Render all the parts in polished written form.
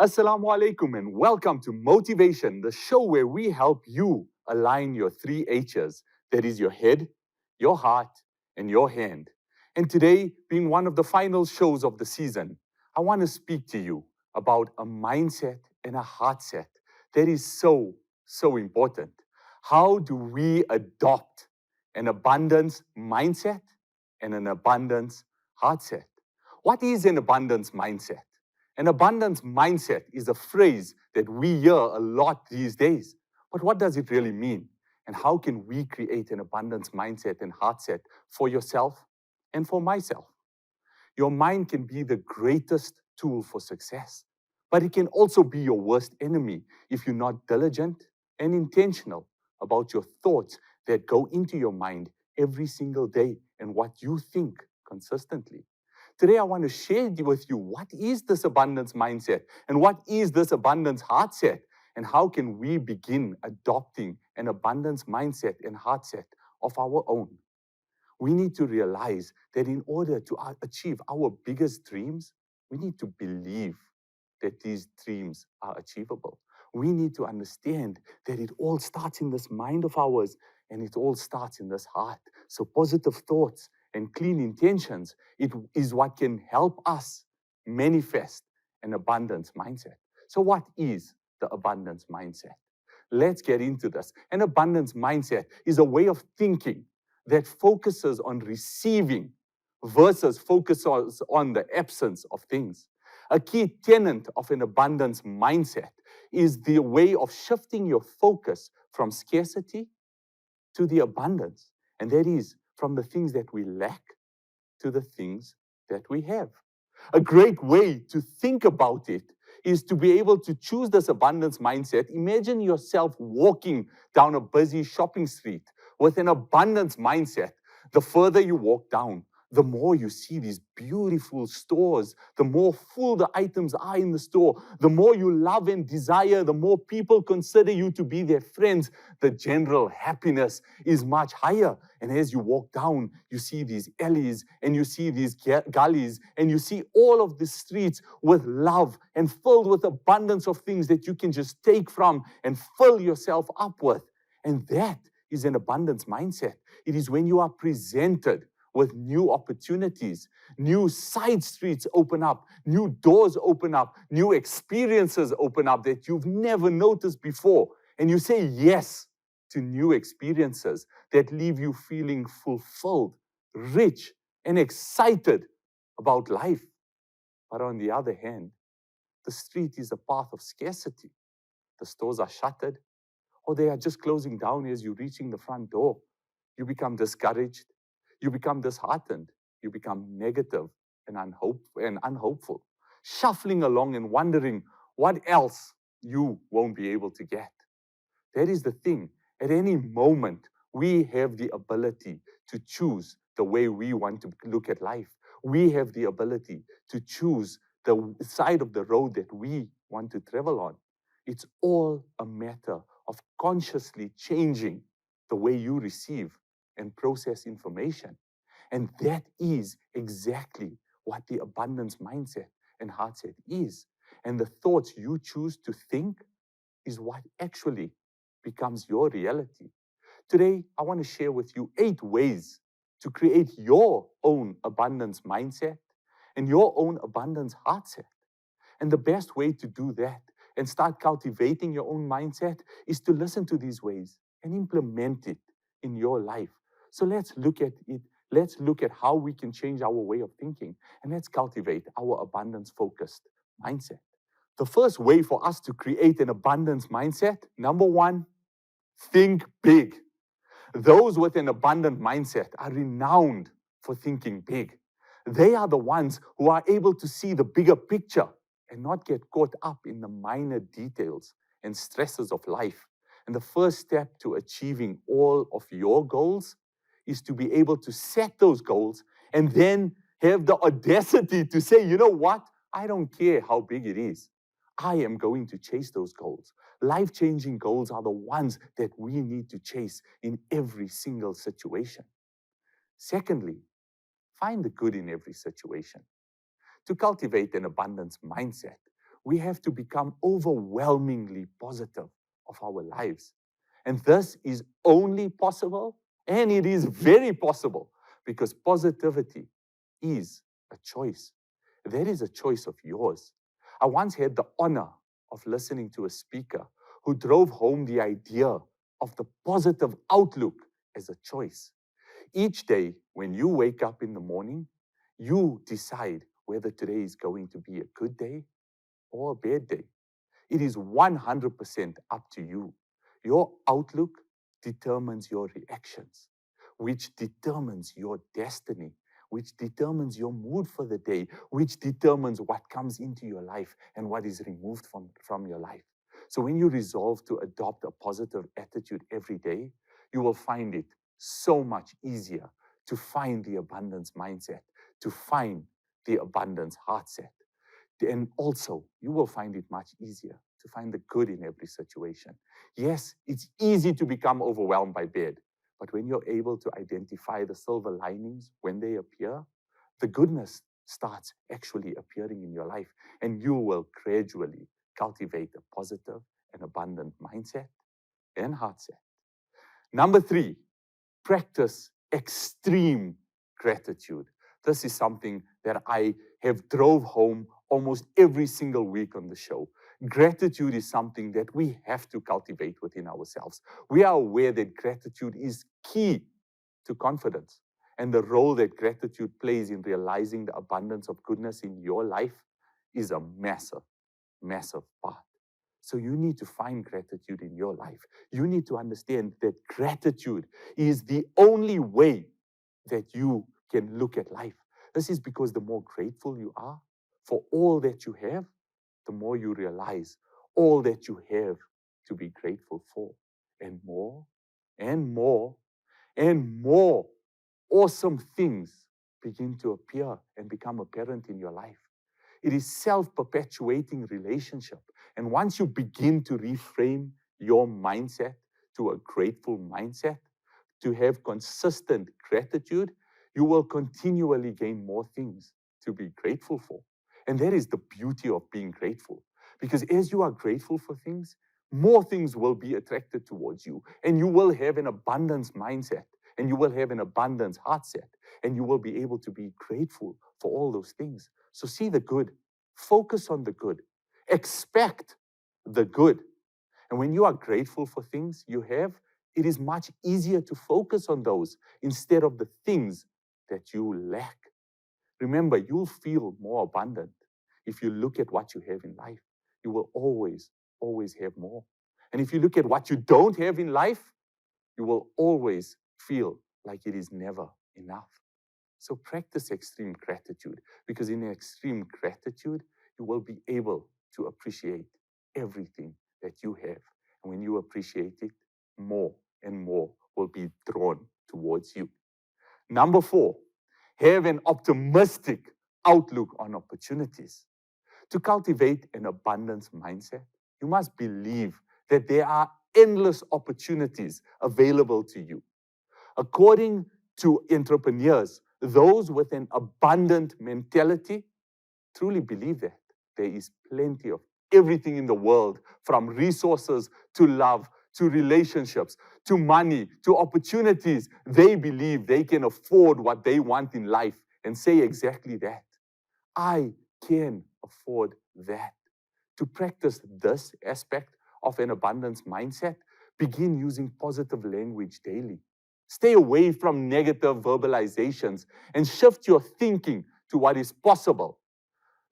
Assalamu alaikum and welcome to Motivation, the show where we help you align your three H's. That is your head, your heart, and your hand. And today, being one of the final shows of the season, I want to speak to you about a mindset and a heart set that is so important. How do we adopt an abundance mindset and an abundance heart set? What is an abundance mindset? An abundance mindset is a phrase that we hear a lot these days. But what does it really mean? And how can we create an abundance mindset and heart set for yourself and for myself? Your mind can be the greatest tool for success, but it can also be your worst enemy if you're not diligent and intentional about your thoughts that go into your mind every single day and what you think consistently. Today, I want to share with you what is this abundance mindset and what is this abundance heart set, and how can we begin adopting an abundance mindset and heart set of our own. We need to realize that in order to achieve our biggest dreams, we need to believe that these dreams are achievable. We need to understand that it all starts in this mind of ours and it all starts in this heart. So positive thoughts and clean intentions, it is what can help us manifest an abundance mindset. So what is the abundance mindset? Let's get into this. An abundance mindset is a way of thinking that focuses on receiving versus focuses on the absence of things. A key tenet of an abundance mindset is the way of shifting your focus from scarcity to the abundance, and that is from the things that we lack to the things that we have. A great way to think about it is to be able to choose this abundance mindset. Imagine yourself walking down a busy shopping street with an abundance mindset. The further you walk down, the more you see these beautiful stores, the more full the items are in the store, the more you love and desire, the more people consider you to be their friends, the general happiness is much higher. And as you walk down, you see these alleys and you see these gullies and you see all of the streets with love and filled with abundance of things that you can just take from and fill yourself up with. And that is an abundance mindset. It is when you are presented with new opportunities, new side streets open up, new doors open up, new experiences open up that you've never noticed before. And you say yes to new experiences that leave you feeling fulfilled, rich, and excited about life. But on the other hand, the street is a path of scarcity. The stores are shuttered, or they are just closing down as you're reaching the front door. You become discouraged. You become disheartened. You become negative and unhopeful, shuffling along and wondering what else you won't be able to get. That is the thing. At any moment, we have the ability to choose the way we want to look at life. We have the ability to choose the side of the road that we want to travel on. It's all a matter of consciously changing the way you receive and process information. And that is exactly what the abundance mindset and heart set is. And the thoughts you choose to think is what actually becomes your reality. Today, I want to share with you 8 ways to create your own abundance mindset and your own abundance heart set. And the best way to do that and start cultivating your own mindset is to listen to these ways and implement it in your life. So let's look at it. Let's look at how we can change our way of thinking, and let's cultivate our abundance-focused mindset. The first way for us to create an abundance mindset, number 1, think big. Those with an abundant mindset are renowned for thinking big. They are the ones who are able to see the bigger picture and not get caught up in the minor details and stresses of life. And the first step to achieving all of your goals is to be able to set those goals and then have the audacity to say, you know what? I don't care how big it is. I am going to chase those goals. Life-changing goals are the ones that we need to chase in every single situation. Secondly, find the good in every situation. To cultivate an abundance mindset, we have to become overwhelmingly positive of our lives. And this is only possible, and it is very possible, because positivity is a choice. That is a choice of yours. I once had the honor of listening to a speaker who drove home the idea of the positive outlook as a choice. Each day, when you wake up in the morning, you decide whether today is going to be a good day or a bad day. It is 100% up to you. Your outlook determines your reactions, which determines your destiny, which determines your mood for the day, which determines what comes into your life and what is removed from your life. So when you resolve to adopt a positive attitude every day, you will find it so much easier to find the abundance mindset, to find the abundance heart set. And also, you will find it much easier to find the good in every situation. Yes, it's easy to become overwhelmed by bad, but when you're able to identify the silver linings when they appear, the goodness starts actually appearing in your life, and you will gradually cultivate a positive and abundant mindset and heart set. Number 3, practice extreme gratitude. This is something that I have drove home almost every single week on the show. Gratitude is something that we have to cultivate within ourselves. We are aware that gratitude is key to confidence, and the role that gratitude plays in realizing the abundance of goodness in your life is a massive, massive part. So you need to find gratitude in your life. You need to understand that gratitude is the only way that you can look at life. This is because the more grateful you are for all that you have, the more you realize all that you have to be grateful for, and more and more and more awesome things begin to appear and become apparent in your life. It is self-perpetuating relationship. And once you begin to reframe your mindset to a grateful mindset, to have consistent gratitude, you will continually gain more things to be grateful for. And that is the beauty of being grateful. Because as you are grateful for things, more things will be attracted towards you. And you will have an abundance mindset. And you will have an abundance heart set. And you will be able to be grateful for all those things. So see the good. Focus on the good. Expect the good. And when you are grateful for things you have, it is much easier to focus on those instead of the things that you lack. Remember, you'll feel more abundant if you look at what you have in life. You will always, always have more. And if you look at what you don't have in life, you will always feel like it is never enough. So practice extreme gratitude, because in extreme gratitude, you will be able to appreciate everything that you have. And when you appreciate it, more and more will be drawn towards you. Number 4, have an optimistic outlook on opportunities. To cultivate an abundance mindset, you must believe that there are endless opportunities available to you. According to entrepreneurs, those with an abundant mentality truly believe that there is plenty of everything in the world, from resources to love, to relationships, to money, to opportunities. They believe they can afford what they want in life and say exactly that. I can afford that. To practice this aspect of an abundance mindset, begin using positive language daily. Stay away from negative verbalizations and shift your thinking to what is possible.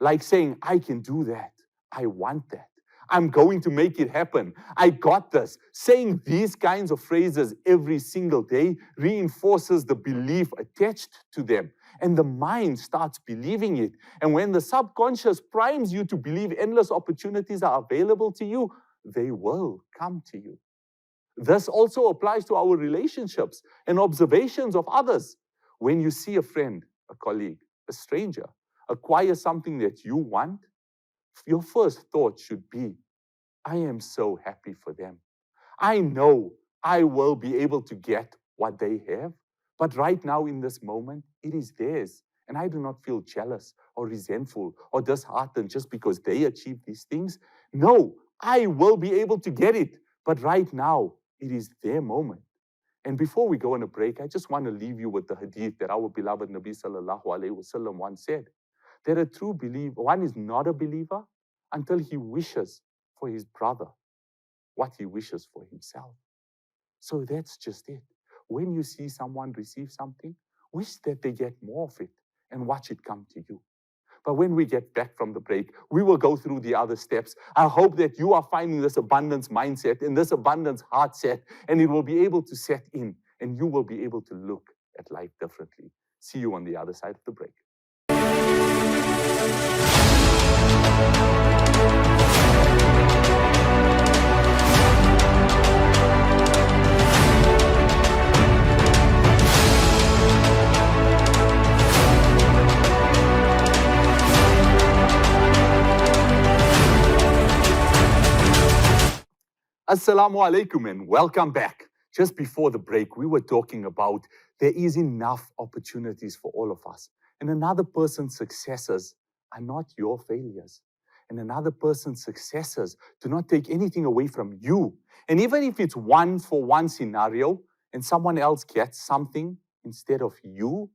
Like saying, I can do that. I want that. I'm going to make it happen. I got this. Saying these kinds of phrases every single day reinforces the belief attached to them. And the mind starts believing it. And when the subconscious primes you to believe endless opportunities are available to you, they will come to you. This also applies to our relationships and observations of others. When you see a friend, a colleague, a stranger, acquire something that you want, your first thought should be, I am so happy for them. I know I will be able to get what they have, but right now in this moment, it is theirs. And I do not feel jealous or resentful or disheartened just because they achieve these things. No, I will be able to get it. But right now, it is their moment. And before we go on a break, I just want to leave you with the hadith that our beloved Nabi sallallahu alaihi wasallam once said, that a true believer, one is not a believer until he wishes for his brother what he wishes for himself. So that's just it. When you see someone receive something, wish that they get more of it and watch it come to you. But when we get back from the break, we will go through the other steps. I hope that you are finding this abundance mindset and this abundance heart set, and it will be able to set in, and you will be able to look at life differently. See you on the other side of the break. Assalamu alaikum and welcome back. Just before the break, we were talking about there is enough opportunities for all of us. And another person's successes are not your failures. And another person's successes do not take anything away from you. And even if it's 1-for-1 scenario and someone else gets something instead of you,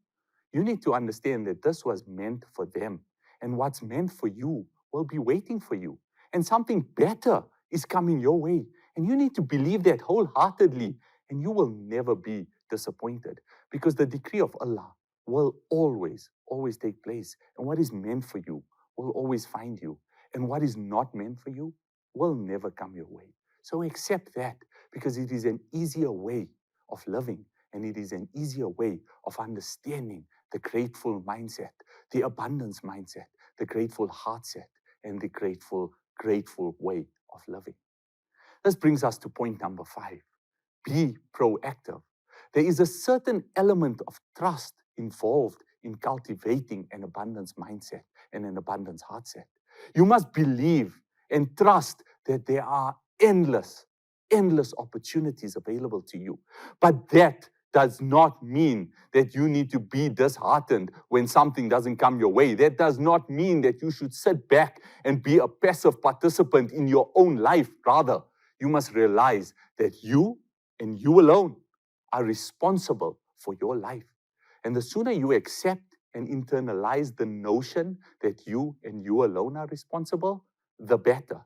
you need to understand that this was meant for them. And what's meant for you will be waiting for you. And something better is coming your way. And you need to believe that wholeheartedly, and you will never be disappointed because the decree of Allah will always, always take place. And what is meant for you will always find you. And what is not meant for you will never come your way. So accept that because it is an easier way of living and it is an easier way of understanding the grateful mindset, the abundance mindset, the grateful heart set, and the grateful way of living. This brings us to point number 5. Be proactive. There is a certain element of trust involved in cultivating an abundance mindset and an abundance heart set. You must believe and trust that there are endless opportunities available to you. But that does not mean that you need to be disheartened when something doesn't come your way. That does not mean that you should sit back and be a passive participant in your own life. Rather, you must realize that you and you alone are responsible for your life. And the sooner you accept and internalize the notion that you and you alone are responsible, the better.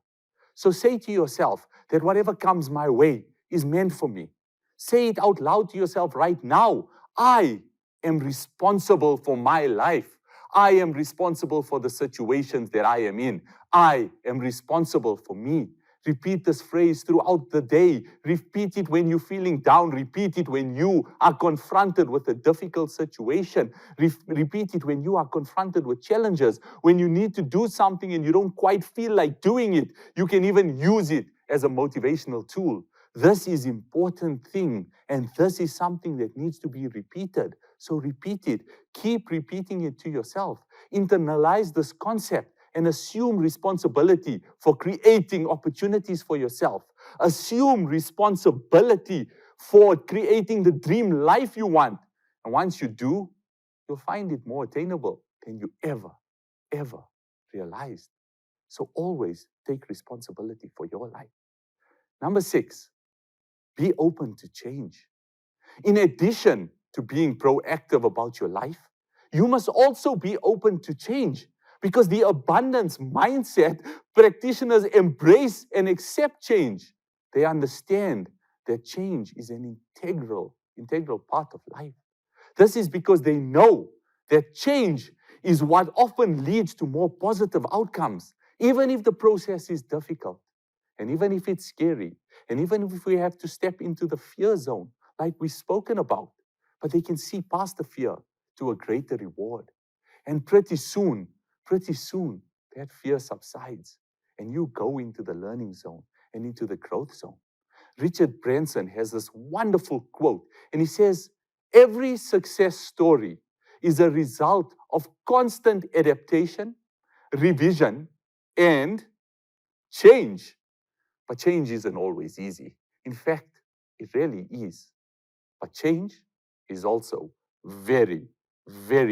So say to yourself that whatever comes my way is meant for me. Say it out loud to yourself right now. I am responsible for my life. I am responsible for the situations that I am in. I am responsible for me. Repeat this phrase throughout the day. Repeat it when you're feeling down. Repeat it when you are confronted with a difficult situation. Repeat it when you are confronted with challenges. When you need to do something and you don't quite feel like doing it, you can even use it as a motivational tool. This is an important thing, and this is something that needs to be repeated. So repeat it. Keep repeating it to yourself. Internalize this concept and assume responsibility for creating opportunities for yourself. Assume responsibility for creating the dream life you want. And once you do, you'll find it more attainable than you ever realized. So always take responsibility for your life. Number 6, be open to change. In addition to being proactive about your life, you must also be open to change. Because the abundance mindset practitioners embrace and accept change. They understand that change is an integral part of life. This is because they know that change is what often leads to more positive outcomes, even if the process is difficult, and even if it's scary, and even if we have to step into the fear zone, like we've spoken about. But they can see past the fear to a greater reward. And pretty soon, that fear subsides and you go into the learning zone and into the growth zone. Richard Branson has this wonderful quote, and he says, every success story is a result of constant adaptation, revision, and change. But change isn't always easy. In fact, it really is. But change is also very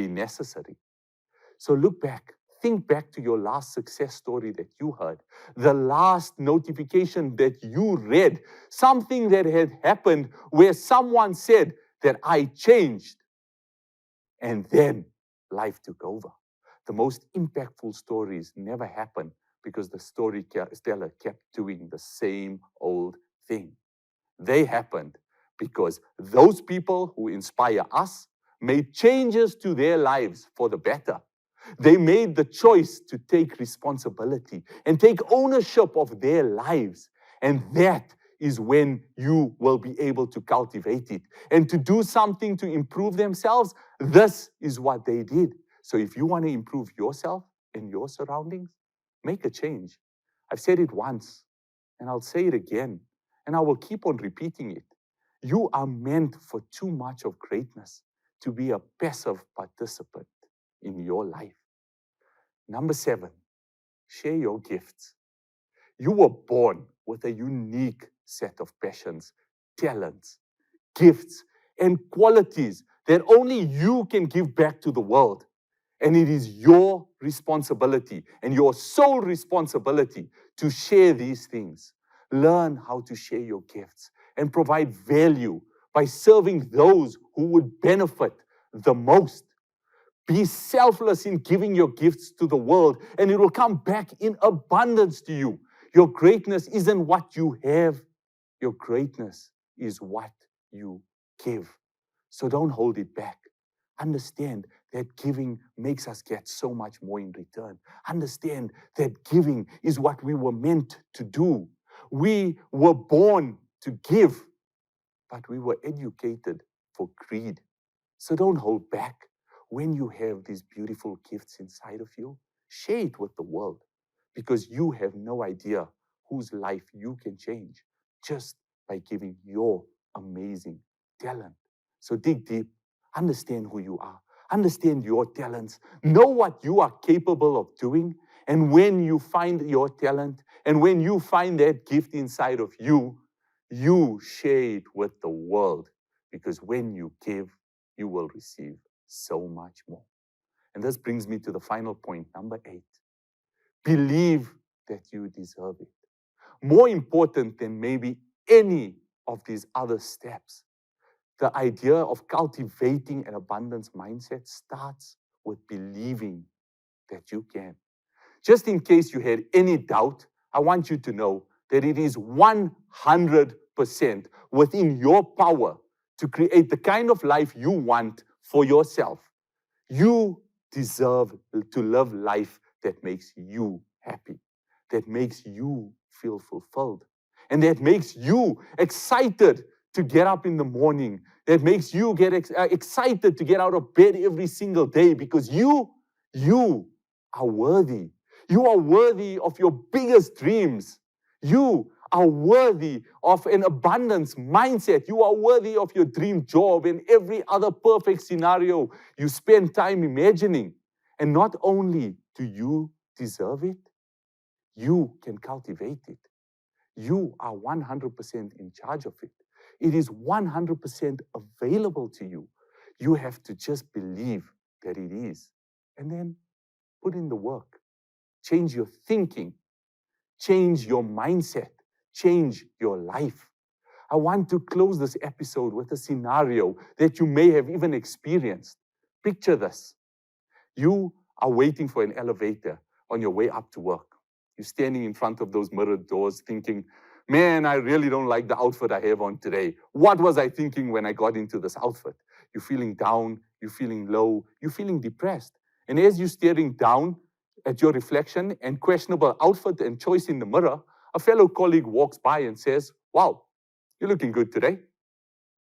necessary. So look back. Think back to your last success story that you heard, the last notification that you read, something that had happened where someone said that I changed, and then life took over. The most impactful stories never happen because the storyteller kept doing the same old thing. They happened because those people who inspire us made changes to their lives for the better. They made the choice to take responsibility and take ownership of their lives. And that is when you will be able to cultivate it and to do something to improve themselves. This is what they did. So if you want to improve yourself and your surroundings, make a change. I've said it once and I'll say it again, and I will keep on repeating it. You are meant for too much of greatness to be a passive participant in your life. Number 7, share your gifts. You were born with a unique set of passions, talents, gifts, and qualities that only you can give back to the world. And it is your responsibility and your sole responsibility to share these things. Learn how to share your gifts and provide value by serving those who would benefit the most. Be selfless in giving your gifts to the world, and it will come back in abundance to you. Your greatness isn't what you have. Your greatness is what you give. So don't hold it back. Understand that giving makes us get so much more in return. Understand that giving is what we were meant to do. We were born to give, but we were educated for greed. So don't hold back. When you have these beautiful gifts inside of you, share it with the world, because you have no idea whose life you can change just by giving your amazing talent. So dig deep, understand who you are, understand your talents, know what you are capable of doing. And when you find your talent and when you find that gift inside of you, you share it with the world, because when you give, you will receive so much more. And this brings me to the final point, number 8. Believe that you deserve it. More important than maybe any of these other steps, the idea of cultivating an abundance mindset starts with believing that you can. Just in case you had any doubt, I want you to know that it is 100% within your power to create the kind of life you want for yourself. You deserve to live life that makes you happy, that makes you feel fulfilled, and that makes you excited to get up in the morning, that makes you get excited to get out of bed every single day, because you are worthy. You are worthy of your biggest dreams. You are worthy of an abundance mindset. You are worthy of your dream job and every other perfect scenario you spend time imagining. And not only do you deserve it, you can cultivate it. You are 100% in charge of it. It is 100% available to you. You have to just believe that it is. And then put in the work. Change your thinking. Change your mindset. Change your life. I want to close this episode with a scenario that you may have even experienced. Picture this. You are waiting for an elevator on your way up to work. You're standing in front of those mirrored doors thinking, man, I really don't like the outfit I have on today. What was I thinking when I got into this outfit? You're feeling down, you're feeling low, you're feeling depressed. And as you're staring down at your reflection and questionable outfit and choice in the mirror, a fellow colleague walks by and says, wow, you're looking good today.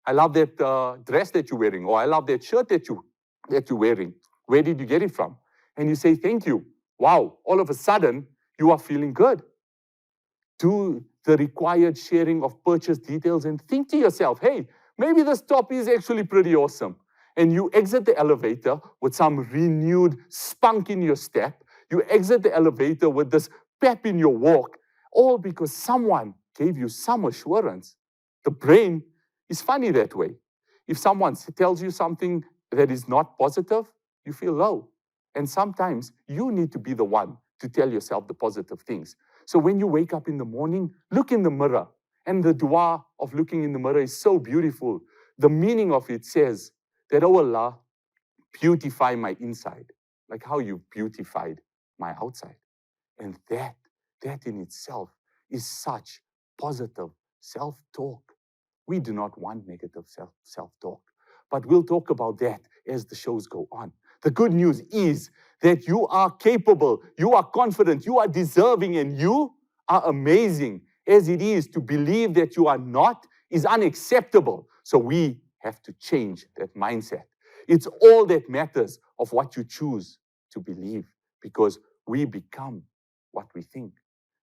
I love that dress that you're wearing, or I love that shirt that you're wearing. Where did you get it from? And you say, thank you. Wow, all of a sudden, you are feeling good. Do the required sharing of purchase details and think to yourself, hey, maybe this top is actually pretty awesome. And you exit the elevator with some renewed spunk in your step. You exit the elevator with this pep in your walk, all because someone gave you some assurance. The brain is funny that way. If someone tells you something that is not positive, you feel low. And sometimes you need to be the one to tell yourself the positive things. So when you wake up in the morning, look in the mirror. And the dua of looking in the mirror is so beautiful. The meaning of it says that, oh Allah, beautify my inside, like how you beautified my outside. And that in itself is such positive self-talk. We do not want negative self-talk, but we'll talk about that as the shows go on. The good news is that you are capable, you are confident, you are deserving, and you are amazing. As it is, to believe that you are not is unacceptable. So we have to change that mindset. It's all that matters of what you choose to believe, because we become what we think.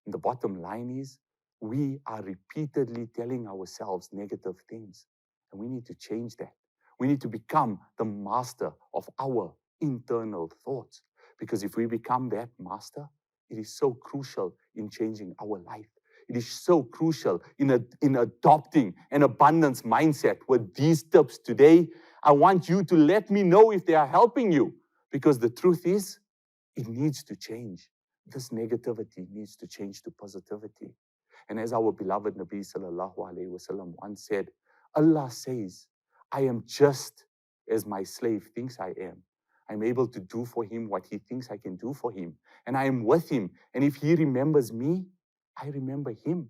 And the bottom line is, we are repeatedly telling ourselves negative things, and we need to change that. We need to become the master of our internal thoughts, because if we become that master, it is so crucial in changing our life. It is so crucial in adopting an abundance mindset. With these tips today, I want you to let me know if they are helping you, because the truth is, it needs to change. This negativity needs to change to positivity. And as our beloved Nabi sallallahu alaihi wasallam once said, Allah says, I am just as my slave thinks I am. I'm able to do for him what he thinks I can do for him. And I am with him. And if he remembers me, I remember him.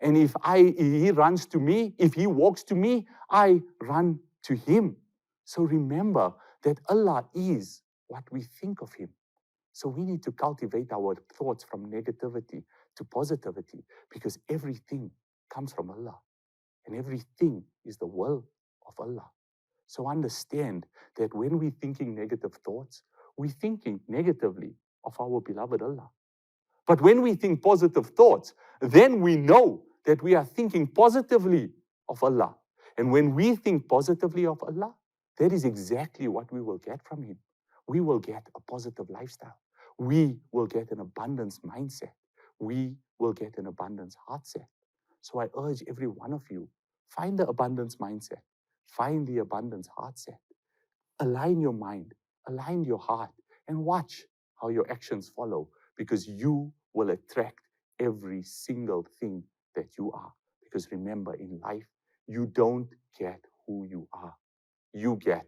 And if he runs to me, if he walks to me, I run to him. So remember that Allah is what we think of him. So we need to cultivate our thoughts from negativity to positivity, because everything comes from Allah, and everything is the will of Allah. So understand that when we're thinking negative thoughts, we're thinking negatively of our beloved Allah. But when we think positive thoughts, then we know that we are thinking positively of Allah. And when we think positively of Allah, that is exactly what we will get from Him. We will get a positive lifestyle. We will get an abundance mindset. We will get an abundance heart set. So I urge every one of you, find the abundance mindset. Find the abundance heart set. Align your mind, align your heart, and watch how your actions follow, because you will attract every single thing that you are. Because remember, in life, you don't get who you are. You get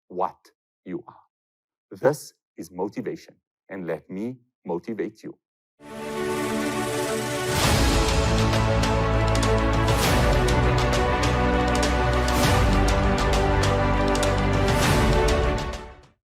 what you are. This is motivation, and let me motivate you.